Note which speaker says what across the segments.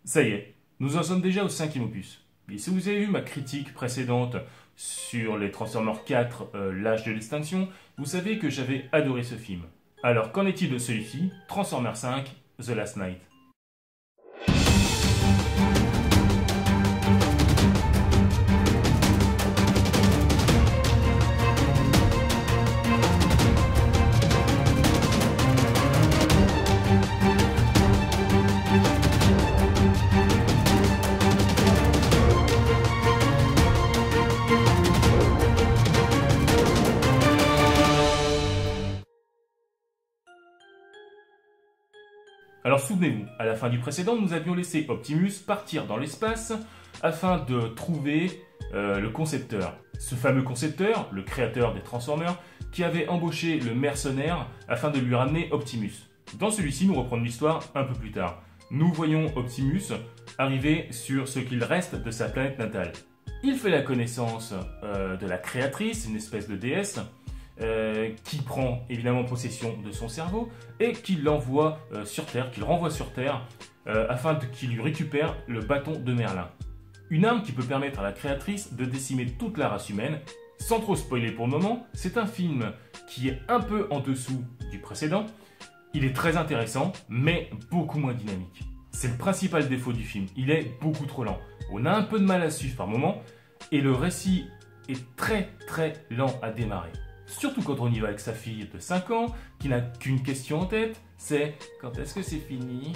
Speaker 1: Ça y est, nous en sommes déjà au 5e opus. Et si vous avez vu ma critique précédente sur les Transformers 4, l'âge de l'extinction, vous savez que j'avais adoré ce film. Alors qu'en est-il de celui-ci, Transformers 5, The Last Night? Alors souvenez-vous, à la fin du précédent, nous avions laissé Optimus partir dans l'espace afin de trouver le concepteur. Ce fameux concepteur, le créateur des Transformers, qui avait embauché le mercenaire afin de lui ramener Optimus. Dans celui-ci, nous reprenons l'histoire un peu plus tard. Nous voyons Optimus arriver sur ce qu'il reste de sa planète natale. Il fait la connaissance de la créatrice, une espèce de déesse, qui prend évidemment possession de son cerveau et qui l'envoie sur Terre, qu'il renvoie sur Terre afin qu'il lui récupère le bâton de Merlin. Une arme qui peut permettre à la créatrice de décimer toute la race humaine. Sans trop spoiler pour le moment, c'est un film qui est un peu en dessous du précédent. Il est très intéressant, mais beaucoup moins dynamique. C'est le principal défaut du film, il est beaucoup trop lent. On a un peu de mal à suivre par moment, et le récit est très lent à démarrer. Surtout quand on y va avec sa fille de 5 ans, qui n'a qu'une question en tête, c'est « quand est-ce que c'est fini ?»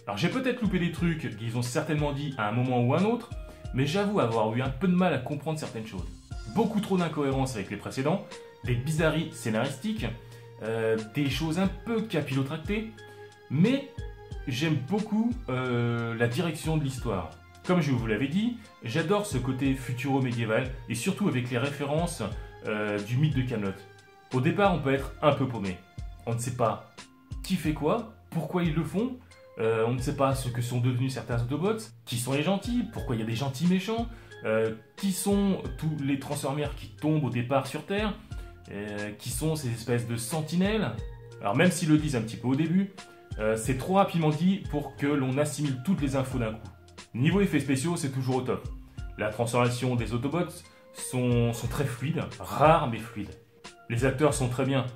Speaker 1: Alors j'ai peut-être loupé des trucs qu'ils ont certainement dit à un moment ou un autre, mais j'avoue avoir eu un peu de mal à comprendre certaines choses. Beaucoup trop d'incohérences avec les précédents, des bizarreries scénaristiques, des choses un peu capillotractées, mais j'aime beaucoup la direction de l'histoire. Comme je vous l'avais dit, j'adore ce côté futuro-médiéval, et surtout avec les références du mythe de Camelot. Au départ, on peut être un peu paumé. On ne sait pas qui fait quoi, pourquoi ils le font, on ne sait pas ce que sont devenus certains Autobots, qui sont les gentils, pourquoi il y a des gentils méchants, qui sont tous les Transformers qui tombent au départ sur Terre, qui sont ces espèces de sentinelles. Alors même s'ils le disent un petit peu au début, c'est trop rapidement dit pour que l'on assimile toutes les infos d'un coup. Niveau effets spéciaux, c'est toujours au top. La transformation des Autobots sont très fluides, rares mais fluides. Les acteurs sont très bien.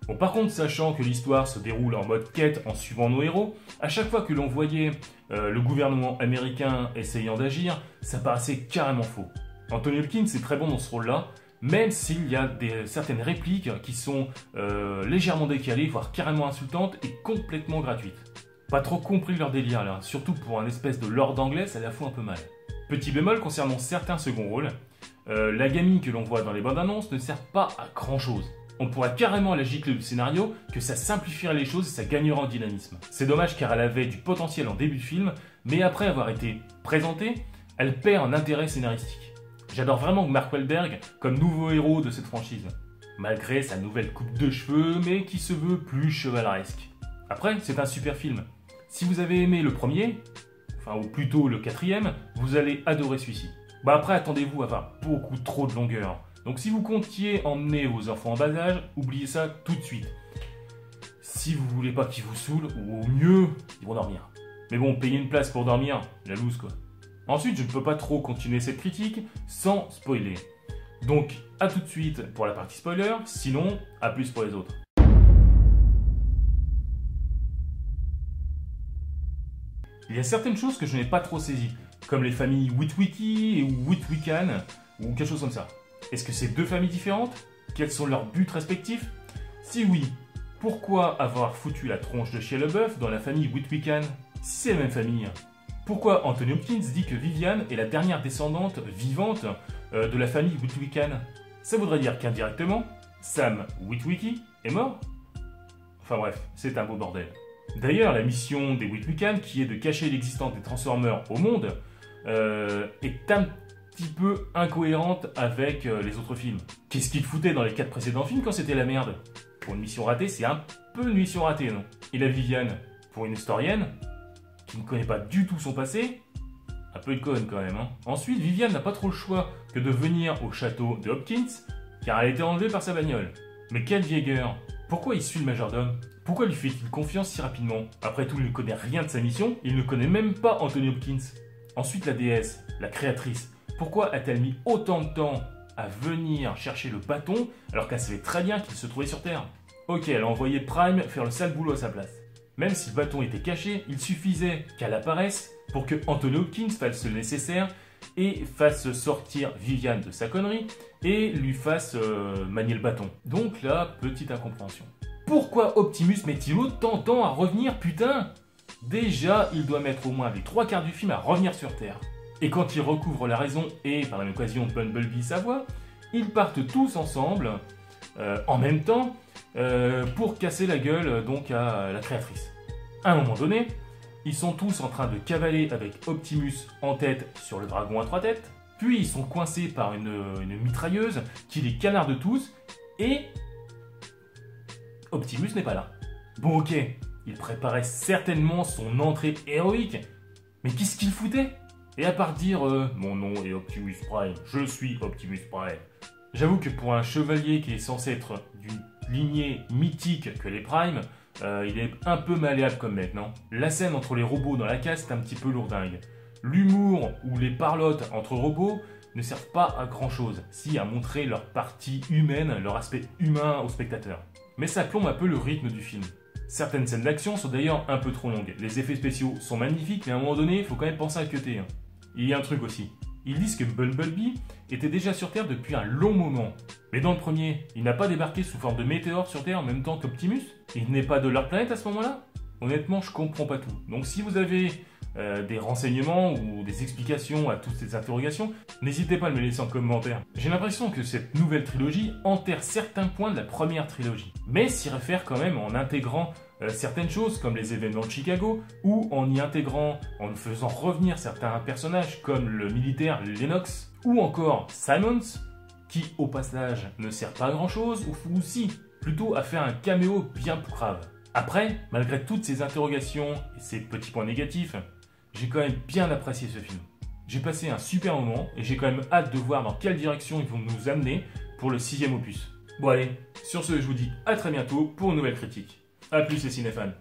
Speaker 1: Bon, par contre, sachant que l'histoire se déroule en mode quête en suivant nos héros, à chaque fois que l'on voyait le gouvernement américain essayant d'agir, ça paraissait carrément faux. Anthony Hopkins est très bon dans ce rôle-là, même s'il y a certaines répliques qui sont légèrement décalées, voire carrément insultantes et complètement gratuites. Pas trop compris leur délire là, surtout pour un espèce de lord anglais, ça la fout un peu mal. Petit bémol concernant certains seconds rôles, la gamine que l'on voit dans les bandes annonces ne sert pas à grand chose. On pourrait carrément la gicler du scénario que ça simplifierait les choses et ça gagnerait en dynamisme. C'est dommage car elle avait du potentiel en début de film, mais après avoir été présentée, elle perd en intérêt scénaristique. J'adore vraiment Mark Wahlberg comme nouveau héros de cette franchise, malgré sa nouvelle coupe de cheveux, mais qui se veut plus chevaleresque. Après, c'est un super film. Si vous avez aimé le premier, ou plutôt le 4e, vous allez adorer celui-ci. Après, attendez-vous à avoir beaucoup trop de longueur. Donc si vous comptiez emmener vos enfants en bas âge, oubliez ça tout de suite. Si vous voulez pas qu'ils vous saoulent, ou au mieux, ils vont dormir. Mais bon, payer une place pour dormir, la loose quoi. Ensuite, je ne peux pas trop continuer cette critique sans spoiler. Donc, à tout de suite pour la partie spoiler, sinon, à plus pour les autres. Il y a certaines choses que je n'ai pas trop saisies, comme les familles Witwicky ou Witwiccan, ou quelque chose comme ça. Est-ce que c'est deux familles différentes? Quels sont leurs buts respectifs? Si oui, pourquoi avoir foutu la tronche de Shia LaBeouf dans la famille Witwiccan? Si c'est la même famille, pourquoi Anthony Hopkins dit que Vivian est la dernière descendante vivante de la famille Witwiccan? Ça voudrait dire qu'indirectement, Sam Witwicky est mort? Enfin bref, c'est un beau bordel. D'ailleurs, la mission des Witwiccan, qui est de cacher l'existence des Transformers au monde, est un petit peu incohérente avec les autres films. Qu'est-ce qu'ils foutaient dans les 4 précédents films quand c'était la merde? Pour une mission ratée, c'est un peu une mission ratée, non? Et la Viviane, pour une historienne, qui ne connaît pas du tout son passé, un peu une conne quand même, hein. Ensuite, Viviane n'a pas trop le choix que de venir au château de Hopkins, car elle a été enlevée par sa bagnole. Mais quel Jäger! Pourquoi il suit le majordome? Pourquoi lui fait-il confiance si rapidement? Après tout, il ne connaît rien de sa mission, il ne connaît même pas Anthony Hopkins. Ensuite, la déesse, la créatrice. Pourquoi a-t-elle mis autant de temps à venir chercher le bâton alors qu'elle savait très bien qu'il se trouvait sur Terre? Ok, elle a envoyé Prime faire le sale boulot à sa place. Même si le bâton était caché, il suffisait qu'elle apparaisse pour que Anthony Hopkins fasse le nécessaire et fasse sortir Viviane de sa connerie et lui fasse manier le bâton. Donc là, petite incompréhension. Pourquoi Optimus met-il autant de temps à revenir, putain? Déjà, il doit mettre au moins les 3/4 du film à revenir sur Terre. Et quand il recouvre la raison et par la même occasion Bumblebee sa voix, ils partent tous ensemble, en même temps, pour casser la gueule donc à la créatrice. À un moment donné, ils sont tous en train de cavaler avec Optimus en tête sur le dragon à 3 têtes, puis ils sont coincés par une mitrailleuse qui les canarde tous, et Optimus n'est pas là. Bon ok, il préparait certainement son entrée héroïque, mais qu'est-ce qu'il foutait? Et à part dire mon nom est Optimus Prime, je suis Optimus Prime. J'avoue que pour un chevalier qui est censé être d'une lignée mythique que les Primes, il est un peu malléable comme mec, non? La scène entre les robots dans la case est un petit peu lourdingue. L'humour ou les parlottes entre robots ne servent pas à grand chose, si à montrer leur partie humaine, leur aspect humain au spectateur. Mais ça plombe un peu le rythme du film. Certaines scènes d'action sont d'ailleurs un peu trop longues. Les effets spéciaux sont magnifiques, mais à un moment donné, il faut quand même penser à cutter. Il y a un truc aussi. Ils disent que Bumblebee était déjà sur Terre depuis un long moment. Mais dans le premier, il n'a pas débarqué sous forme de météore sur Terre en même temps qu'Optimus? Il n'est pas de leur planète à ce moment-là? Honnêtement, je comprends pas tout. Donc si vous avez des renseignements ou des explications à toutes ces interrogations, n'hésitez pas à me les laisser en commentaire. J'ai l'impression que cette nouvelle trilogie enterre certains points de la première trilogie, mais s'y réfère quand même en intégrant certaines choses comme les événements de Chicago, ou en y intégrant, en faisant revenir certains personnages comme le militaire Lennox, ou encore Simons, qui au passage ne sert pas à grand chose, ou si, plutôt à faire un caméo bien plus grave. Après, malgré toutes ces interrogations et ces petits points négatifs, j'ai quand même bien apprécié ce film. J'ai passé un super moment et j'ai quand même hâte de voir dans quelle direction ils vont nous amener pour le 6e opus. Bon allez, sur ce je vous dis à très bientôt pour une nouvelle critique. A plus les cinéfans.